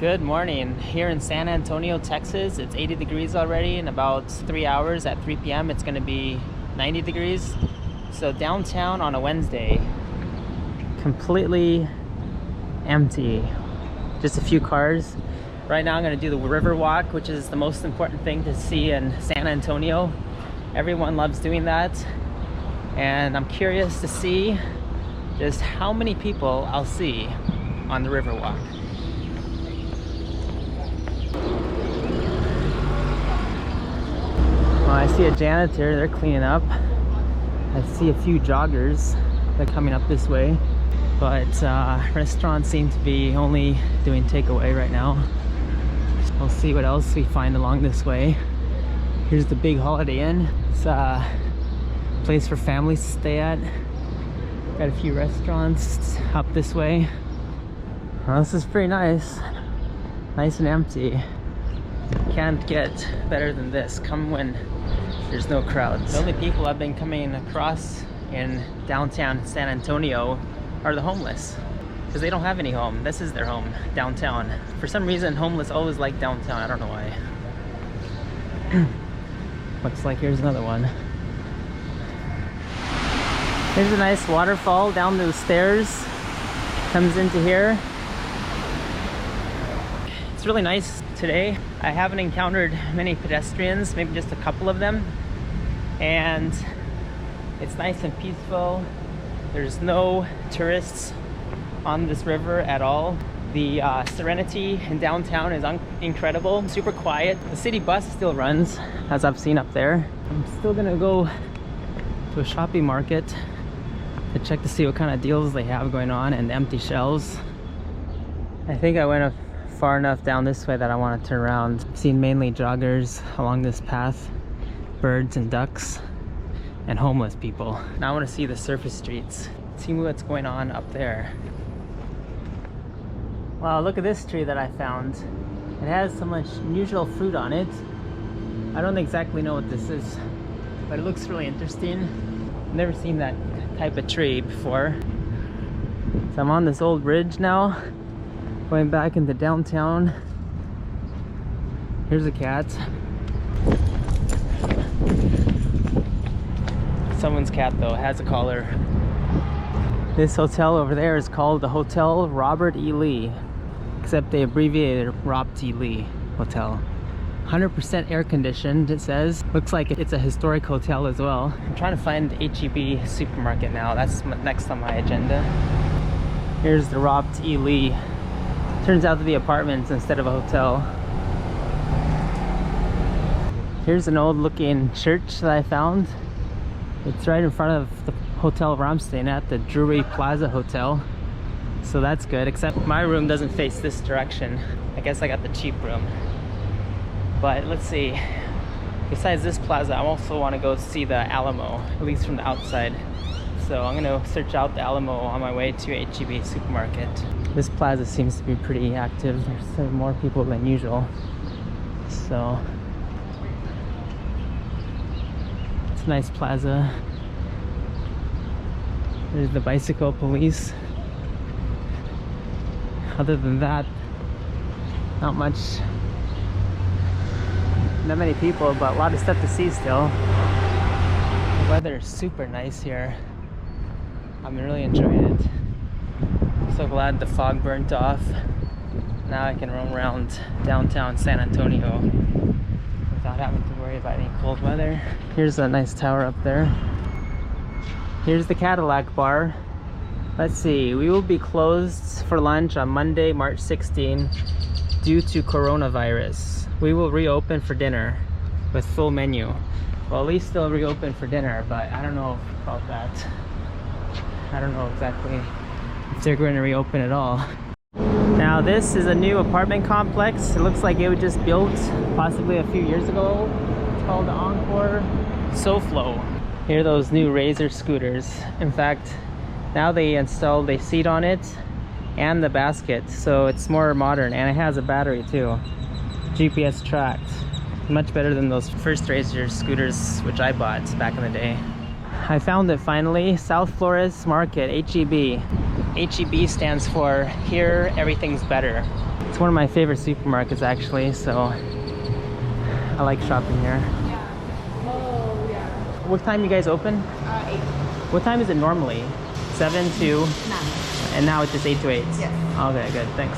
Good morning. Here in San Antonio, Texas, it's 80 degrees already. In about 3 hours at 3 p.m. it's going to be 90 degrees. So downtown on a Wednesday, completely empty. Just a few cars. Right now I'm going to do the Riverwalk, which is the most important thing to see in San Antonio. Everyone loves doing that. And I'm curious to see just how many people I'll see on the Riverwalk. I see a janitor, they're cleaning up. I see a few joggers, they're coming up this way. But restaurants seem to be only doing takeaway right now. We'll see what else we find along this way. Here's the big Holiday Inn. It's a place for families to stay at. Got a few restaurants up this way. Well, this is pretty nice. Nice and empty. Can't get better than this. Come when there's no crowds. The only people I've been coming across in downtown San Antonio are the homeless, because they don't have any home. This is their home, downtown. For some reason, homeless always like downtown. I don't know why. Looks like here's another one. Here's a nice waterfall down those stairs. Comes into here. It's really nice today. I haven't encountered many pedestrians, maybe just a couple of them. And it's nice and peaceful. There's no tourists on this river at all. The serenity in downtown is incredible, super quiet. The city bus still runs, as I've seen up there. I'm still gonna go to a shopping market to check to see what kind of deals they have going on and empty shelves. I think I went far enough down this way that I want to turn around. I've seen mainly joggers along this path, birds and ducks, and homeless people. Now I want to see the surface streets, see what's going on up there. Wow, look at this tree that I found. It has some unusual fruit on it. I don't exactly know what this is, but it looks really interesting. I've never seen that type of tree before. So I'm on this old bridge now, going back into downtown. Here's a cat. Someone's cat though, has a collar. This hotel over there is called the Hotel Robert E. Lee, except they abbreviated Rob T. Lee Hotel. 100% air conditioned, it says. Looks like it's a historic hotel as well. I'm trying to find the H-E-B supermarket now. That's next on my agenda. Here's the Rob T. Lee. Turns out to be apartments instead of a hotel. Here's an old looking church that I found. It's right in front of the hotel where I'm staying at, the Drury Plaza Hotel. So that's good, except my room doesn't face this direction. I guess I got the cheap room. But let's see. Besides this plaza, I also want to go see the Alamo, at least from the outside. So I'm going to search out the Alamo on my way to H-E-B supermarket. This plaza seems to be pretty active. There's more people than usual. So it's a nice plaza. There's the bicycle police. Other than that, not much. Not many people, but a lot of stuff to see still. The weather is super nice here. I'm really enjoying it. I'm so glad the fog burnt off. Now I can roam around downtown San Antonio without having to worry about any cold weather. Here's a nice tower up there. Here's the Cadillac bar. Let's see, we will be closed for lunch on Monday, March 16 due to coronavirus. We will reopen for dinner with full menu. Well, at least they'll reopen for dinner, but I don't know about that. I don't know exactly if they're going to reopen at all. Now this is a new apartment complex. It looks like it was just built possibly a few years ago. It's called the Encore SoFlo. Here are those new Razor scooters. In fact, now they installed a seat on it and the basket, so it's more modern, and it has a battery too. GPS tracked. Much better than those first Razor scooters which I bought back in the day. I found it finally. South Flores Market, H-E-B. H-E-B stands for Here Everything's Better. It's one of my favorite supermarkets actually, so I like shopping here. Yeah. Oh, yeah. What time you guys open? 8. What time is it normally? 7 to? 9. And now it's just 8 to 8? Yes. Okay, good, thanks.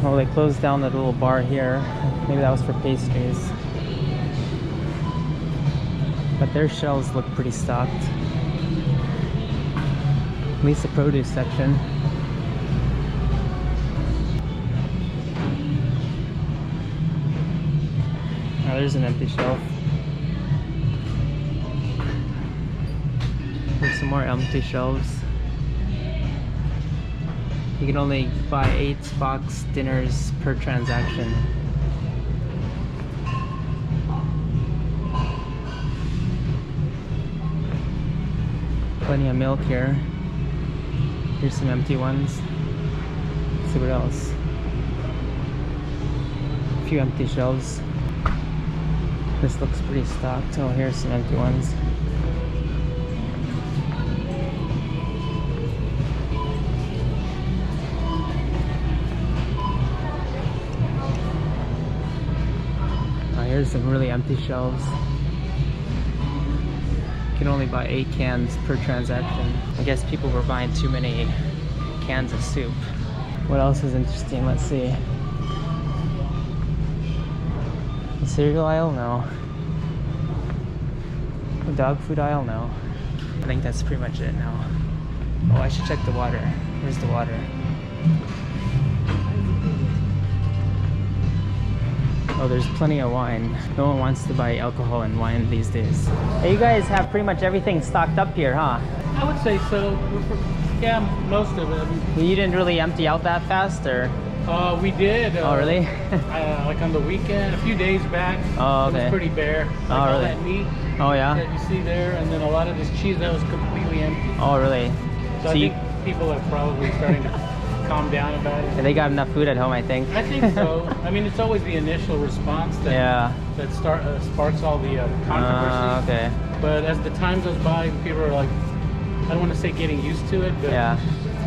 Oh, they closed down that little bar here. Maybe that was for pastries. But their shelves look pretty stocked. At least the produce section. Oh, there's an empty shelf. There's some more empty shelves. You can only buy 8 box dinners per transaction. Plenty of milk here. Here's some empty ones. Let's see what else. A few empty shelves. This looks pretty stocked. Oh, here's some empty ones. Here's some really empty shelves. You can only buy 8 cans per transaction. I guess people were buying too many cans of soup. What else is interesting? Let's see. The cereal aisle? No. The dog food aisle? No. I think that's pretty much it now. Oh, I should check the water. Where's the water? Oh, there's plenty of wine. No one wants to buy alcohol and wine these days. Hey, you guys have pretty much everything stocked up here, huh? I would say so. Yeah, most of it. You didn't really empty out that fast, or? We did. Oh, really? Like on the weekend, a few days back. Oh, okay. It was pretty bare. Like Oh, all really? that meat Oh, yeah? that you see there, and then a lot of this cheese that was completely empty. Oh, really? So I think people are probably starting to calm down about it. They got enough food at home, I think. I think so. I mean, it's always the initial response that sparks all the controversy. Okay. But as the time goes by, people are like, I don't want to say getting used to it, but Yeah.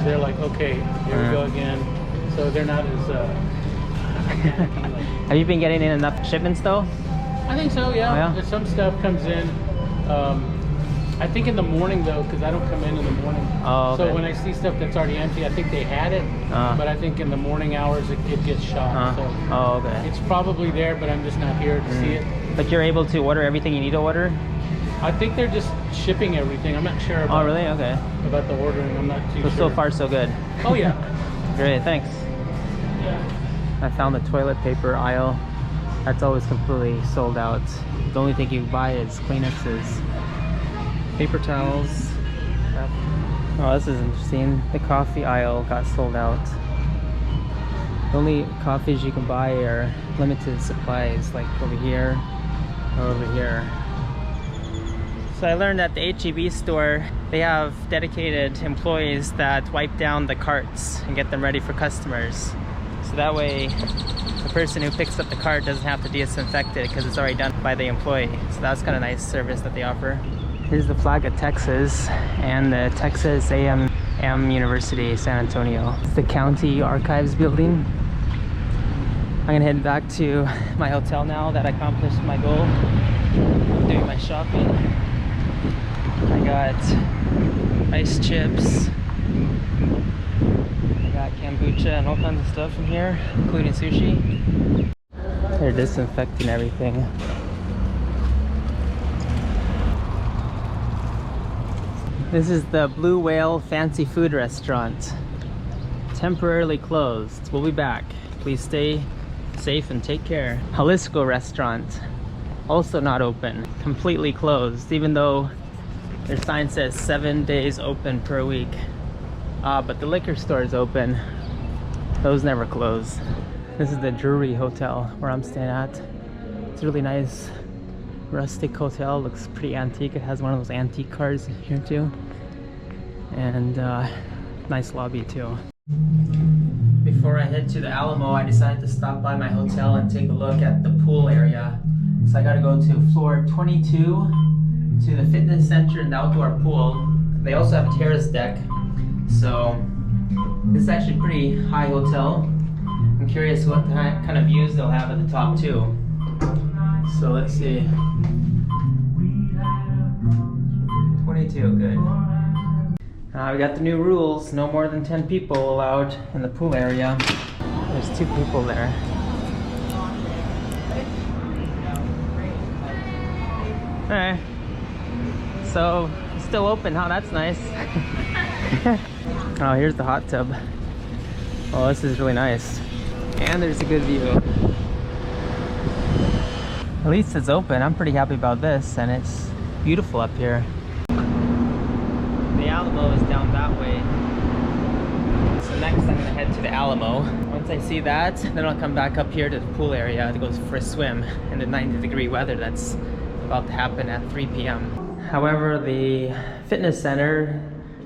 they're like, okay, here we go again. So they're not as Have you been getting in enough shipments though? I think so, yeah. Oh, yeah? There's some stuff comes in. I think in the morning though, because I don't come in the morning. Oh, okay. So when I see stuff that's already empty, I think they had it. But I think in the morning hours it gets shot. So Oh, okay. it's probably there, but I'm just not here to see it. But you're able to order everything you need to order? I think they're just shipping everything. I'm not sure about, Oh, really? Okay. about the ordering. I'm not too So, sure. so far so good. Oh, yeah. Great, thanks. Yeah. I found the toilet paper aisle. That's always completely sold out. The only thing you buy is Kleenexes. Paper towels. Oh, this is interesting. The coffee aisle got sold out. The only coffees you can buy are limited supplies, like over here or over here. So I learned at the H-E-B store, they have dedicated employees that wipe down the carts and get them ready for customers. So that way, the person who picks up the cart doesn't have to disinfect it because it's already done by the employee. So that's kind of nice service that they offer. Here's the flag of Texas and the Texas A&M University, San Antonio. It's the county archives building. I'm gonna head back to my hotel now that I accomplished my goal. I'm doing my shopping. I got ice chips. I got kombucha and all kinds of stuff in here, including sushi. They're disinfecting everything. This is the Blue Whale Fancy Food Restaurant. Temporarily closed. We'll be back. Please stay safe and take care. Jalisco Restaurant. Also not open. Completely closed, even though their sign says 7 days open per week. But the liquor store is open. Those never close. This is the Drury Hotel where I'm staying at. It's a really nice rustic hotel. Looks pretty antique. It has one of those antique cars here too. And nice lobby too. Before I head to the Alamo, I decided to stop by my hotel and take a look at the pool area. So I gotta go to floor 22 to the fitness center and the outdoor pool. They also have a terrace deck, so this is actually a pretty high hotel. I'm curious what kind of views they'll have at the top too. So let's see. 22, good. We got the new rules, no more than 10 people allowed in the pool area. There's 2 people there. Alright, so it's still open, huh? That's nice. Oh, here's the hot tub. Oh, this is really nice. And there's a good view. At least it's open. I'm pretty happy about this, and it's beautiful up here. The Alamo is down that way. So next I'm gonna head to the Alamo. Once I see that, then I'll come back up here to the pool area to go for a swim in the 90-degree weather that's about to happen at 3 p.m. However, the fitness center,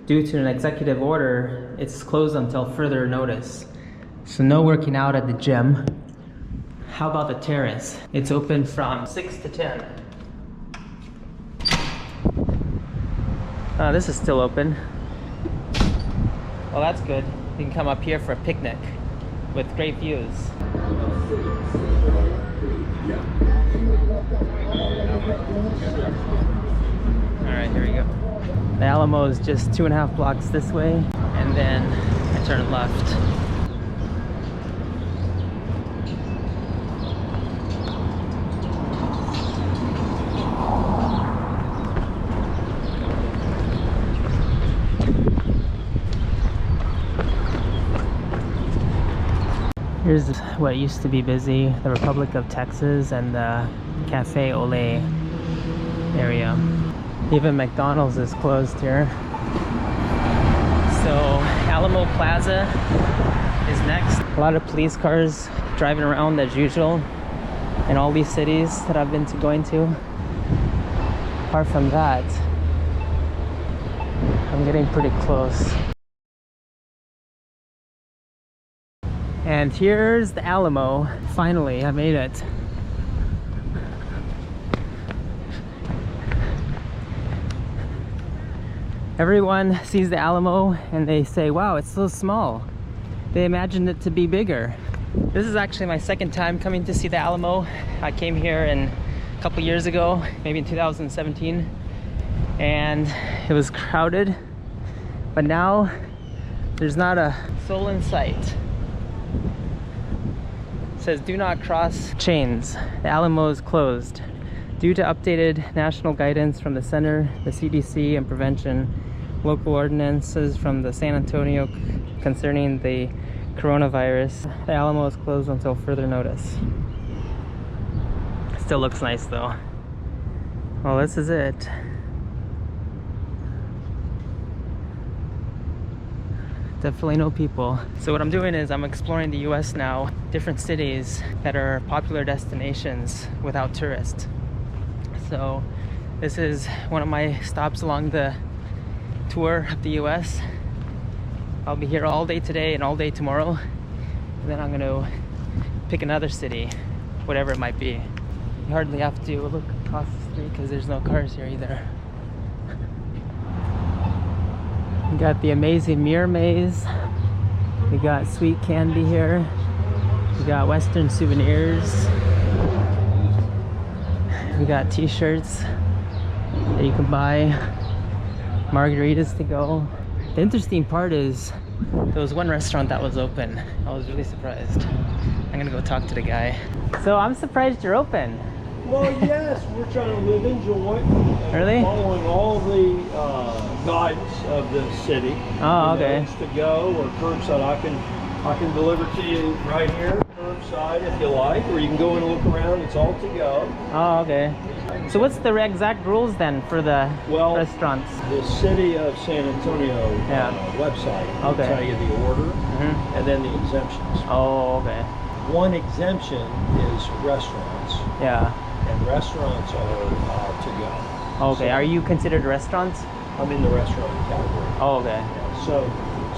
due to an executive order, it's closed until further notice. So no working out at the gym. How about the terrace? It's open from 6 to 10. This is still open. Well, that's good. You can come up here for a picnic with great views. Alright, here we go. The Alamo is just 2.5 blocks this way, and then I turn left. Here's what used to be busy, the Republic of Texas and the Cafe Ole area. Even McDonald's is closed here. So Alamo Plaza is next. A lot of police cars driving around as usual in all these cities that I've been going to. Apart from that, I'm getting pretty close. And here's the Alamo. Finally, I made it. Everyone sees the Alamo and they say, wow, it's so small. They imagined it to be bigger. This is actually my second time coming to see the Alamo. I came here a couple years ago, maybe in 2017, and it was crowded. But now, there's not a soul in sight. It says do not cross chains. The Alamo is closed due to updated national guidance from the center, the CDC, and prevention, local ordinances from the San Antonio concerning the coronavirus. The Alamo is closed until further notice. Still looks nice though. Well, this is it. Definitely no people. So what I'm doing is I'm exploring the US now, different cities that are popular destinations without tourists. So this is one of my stops along the tour of the US. I'll be here all day today and all day tomorrow. And then I'm gonna pick another city, whatever it might be. You hardly have to look across the street because there's no cars here either. We got the amazing mirror maze. We got sweet candy here. We got Western souvenirs. We got t-shirts that you can buy. Margaritas to go. The interesting part is there was one restaurant that was open. I was really surprised. I'm gonna go talk to the guy. So I'm surprised you're open. Well, yes, we're trying to live in joy. Really? Following all the guidance of the city. Oh, okay. To go or curbside, I can deliver to you right here, curbside if you like, or you can go in and look around. It's all to go. Oh, okay. So what's the exact rules then for the restaurants? The city of San Antonio website will tell you the order and then the exemptions. Oh, okay. One exemption is restaurants. Yeah. And restaurants are to go. Okay, so, are you considered restaurants? I'm in the restaurant category. Oh, okay. Yeah,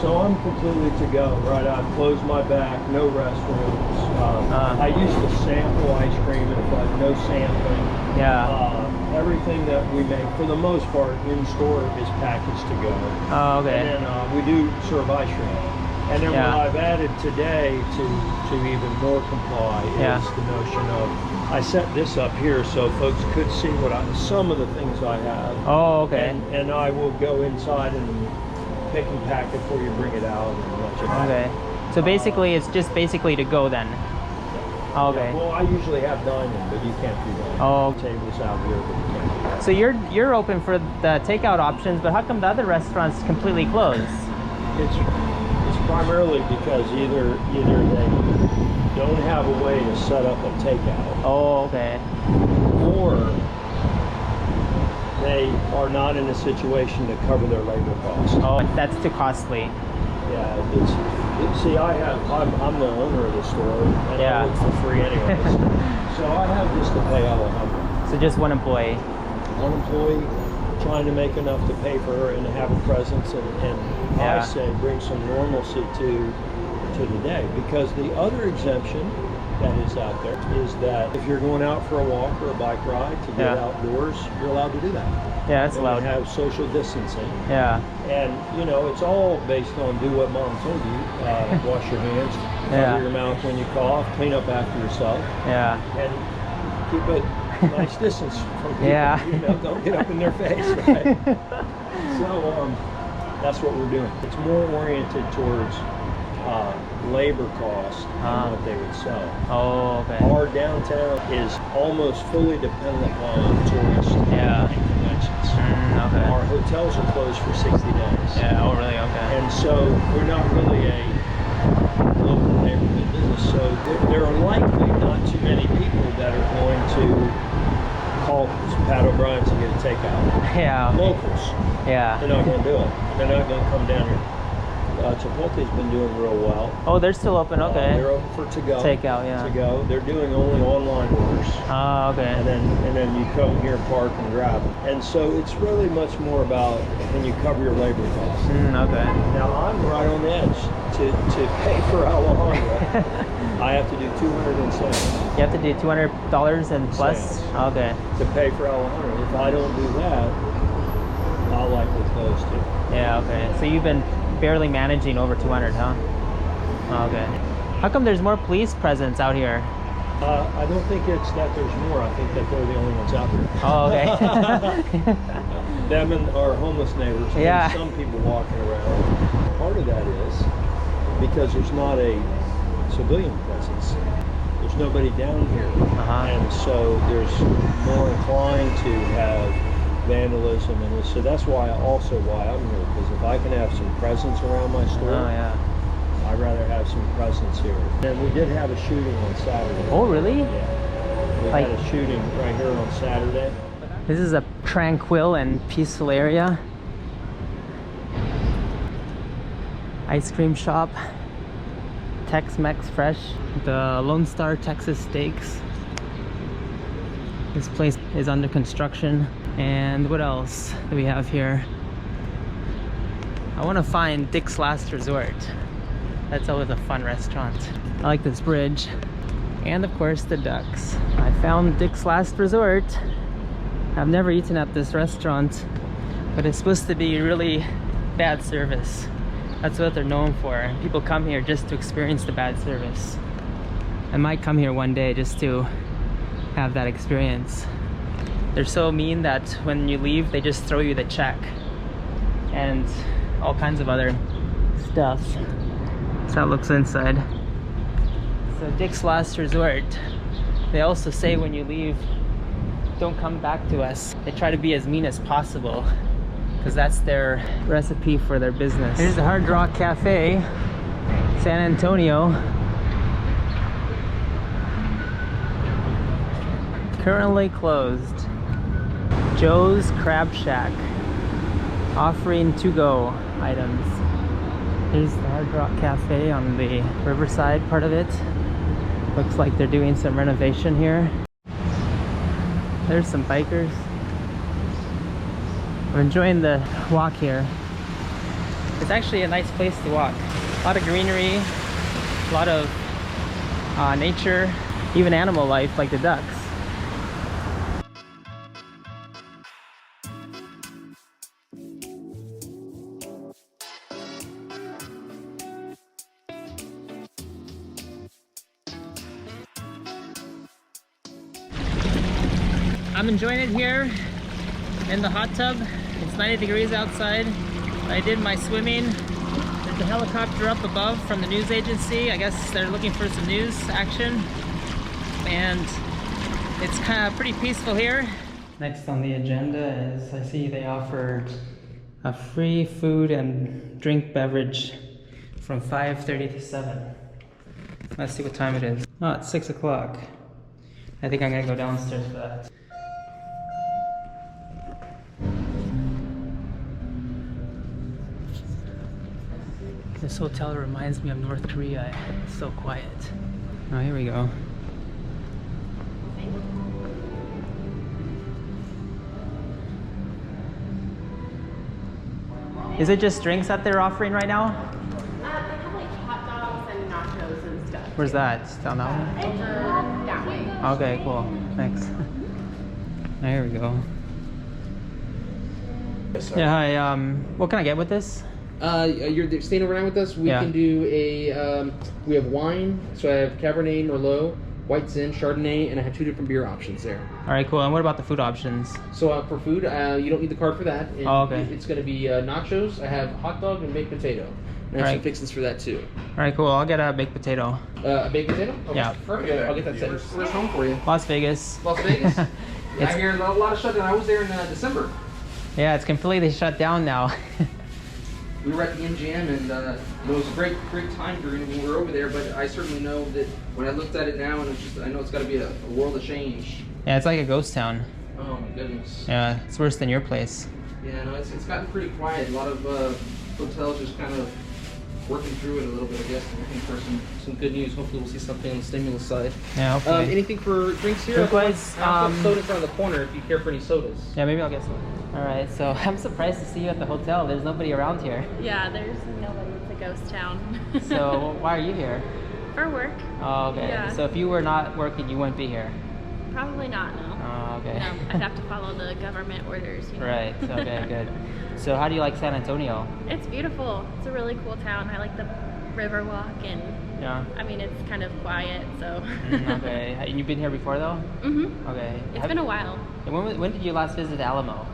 so I'm completely to go, right? I've closed my back, no restrooms. I used to sample ice cream, and if I no sampling. Yeah. everything that we make, for the most part, in store is packaged to go. Oh, okay. And then we do serve ice cream. And then Yeah. what I've added today to even more comply is the notion of, I set this up here so folks could see some of the things I have. Oh, okay. And I will go inside and pick and pack it before you bring it out and let you know. Okay. So basically, it's just basically to go then. Okay. Yeah, well, I usually have dining, but you can't do that. Oh. Tables out here, but you can't do that. So you're open for the takeout options, but how come the other restaurants completely closed? It's primarily because either they don't have a way to set up a takeout, Oh, okay. or they are not in a situation to cover their labor costs. Oh, that's too costly. Yeah, see, I'm the owner of the store, and I work for free anyways. So I have just to pay Alamo. So just one employee. One employee trying to make enough to pay for her and to have a presence, and I say bring some normalcy to the day, because the other exemption that is out there is that if you're going out for a walk or a bike ride to get outdoors, you're allowed to do that. Yeah, that's and allowed. have social distancing. Yeah. And you know, it's all based on do what mom told you. Wash your hands, cover your mouth when you cough, clean up after yourself. Yeah. And keep a nice distance from people. Yeah. You know, don't get up in their face, right? So that's what we're doing. It's more oriented towards labor costs than what they would sell. Oh, okay. Our downtown is almost fully dependent upon tourists and conventions. Okay. Our hotels are closed for 60 days. Yeah, oh really? Okay. And so we're not really a local neighborhood business. So there are likely not too many people that are going to call Pat O'Brien's and get a takeout. Yeah. Locals. Yeah. They're not going to do it. They're not going to come down here. Chipotle's been doing real well. Oh, they're still open. Okay. They're open for to-go. Takeout, yeah. To-go. They're doing only online orders. Oh, okay. And then you come here, park, and grab them. And so it's really much more about when you cover your labor costs. Okay. Now I'm right on the edge to pay for Alejandra. I have to do 200 in sales. You have to do $200 and plus. Sales. Okay. To pay for Alejandra. If I don't do that, I'll likely close too. Yeah. Okay. So you've been barely managing over 200, huh? Okay. How come there's more police presence out here? I don't think it's that there's more. I think that they're the only ones out there. Oh, okay. Them and our homeless neighbors. Yeah. And some people walking around. Part of that is because there's not a civilian presence. There's nobody down here. And so there's more inclined to have vandalism, and so that's why I'm here, because if I can have some presence around my store, I'd rather have some presence here. And we did have a shooting on Saturday. Oh, really? Yeah. We had a shooting right here on Saturday. This is a tranquil and peaceful area. Ice cream shop. Tex-Mex Fresh. The Lone Star Texas Steaks. This place is under construction. And what else do we have here? I want to find Dick's Last Resort. That's always a fun restaurant. I like this bridge. And of course the ducks. I found Dick's Last Resort. I've never eaten at this restaurant, but it's supposed to be really bad service. That's what they're known for. People come here just to experience the bad service. I might come here one day just to have that experience. They're so mean that when you leave, they just throw you the check and all kinds of other stuff. That's how it looks inside. So Dick's Last Resort. They also say when you leave, don't come back to us. They try to be as mean as possible because that's their recipe for their business. Here's the Hard Rock Cafe, San Antonio. Currently closed. Joe's Crab Shack, offering to-go items. Here's the Hard Rock Cafe on the Riverside part of it. Looks like they're doing some renovation here. There's some bikers. I'm enjoying the walk here. It's actually a nice place to walk. A lot of greenery, a lot of nature, even animal life like the ducks. I'm enjoying it here in the hot tub. It's 90 degrees outside. I did my swimming. There's a helicopter up above from the news agency. I guess they're looking for some news action. And it's kind of pretty peaceful here. Next on the agenda is, I see they offered a free food and drink beverage from 5:30 to 7. Let's see what time it is. Oh, it's 6 o'clock. I think I'm gonna go downstairs for that. This hotel reminds me of North Korea. It's so quiet. Oh, here we go. Is it just drinks that they're offering right now? They have like hot dogs and nachos and stuff. Where's that? Down that one? Over that way. Okay, cool. Thanks. There we go. Yeah, hi. What can I get with this? You're staying overnight with us. We can do a. We have wine, so I have Cabernet Merlot, White Zin, Chardonnay, and I have 2 different beer options there. All right, cool. And what about the food options? So for food, you don't need the card for that. And oh, okay. It's going to be nachos. I have hot dog and baked potato. And I have some fixings for that too. All right, cool. I'll get a baked potato. A baked potato? Okay. Yeah. Perfect. I'll get that set. Where's home for you? Las Vegas. Las Vegas. I hear a lot of shutdown. I was there in December. Yeah, it's completely shut down now. We were at the MGM, and it was a great time during when we were over there. But I certainly know that when I looked at it now, and it's just, I know it's got to be a world of change. Yeah, it's like a ghost town. Oh my goodness. Yeah, it's worse than your place. Yeah, no, it's gotten pretty quiet. A lot of hotels just kind of working through it a little bit, I guess. Looking for some good news. Hopefully, we'll see something on the stimulus side. Yeah, hopefully. Anything for drinks here? Drink-wise, sodas are on the corner if you care for any sodas. Yeah, maybe I'll get some. All right, so I'm surprised to see you at the hotel. There's nobody around here. Yeah, there's nobody. It's a ghost town. So why are you here? For work. Oh, okay. Yeah. So if you were not working, you wouldn't be here. Probably not, no. Oh, okay. No, I'd have to follow the government orders. You know? Right, okay, good. So how do you like San Antonio? It's beautiful. It's a really cool town. I like the Riverwalk, and yeah. I mean, it's kind of quiet, so. Okay. And you've been here before, though? Mm-hmm. Okay. It's been a while. And when did you last visit Alamo?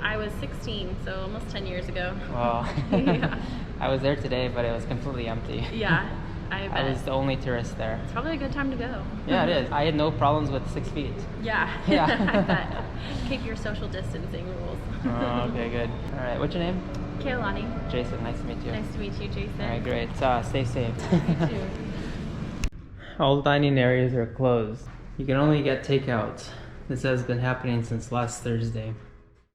I was 16, so almost 10 years ago. Wow. Yeah. I was there today, but it was completely empty. Yeah, I bet. I was the only tourist there. It's probably a good time to go. Yeah, it is. I had no problems with 6 feet. Yeah. Yeah. I bet. Keep your social distancing rules. Oh, okay, good. All right, what's your name? Kaylani. Jason, nice to meet you. Nice to meet you, Jason. All right, great. Stay safe. You too. All dining areas are closed. You can only get takeout. This has been happening since last Thursday.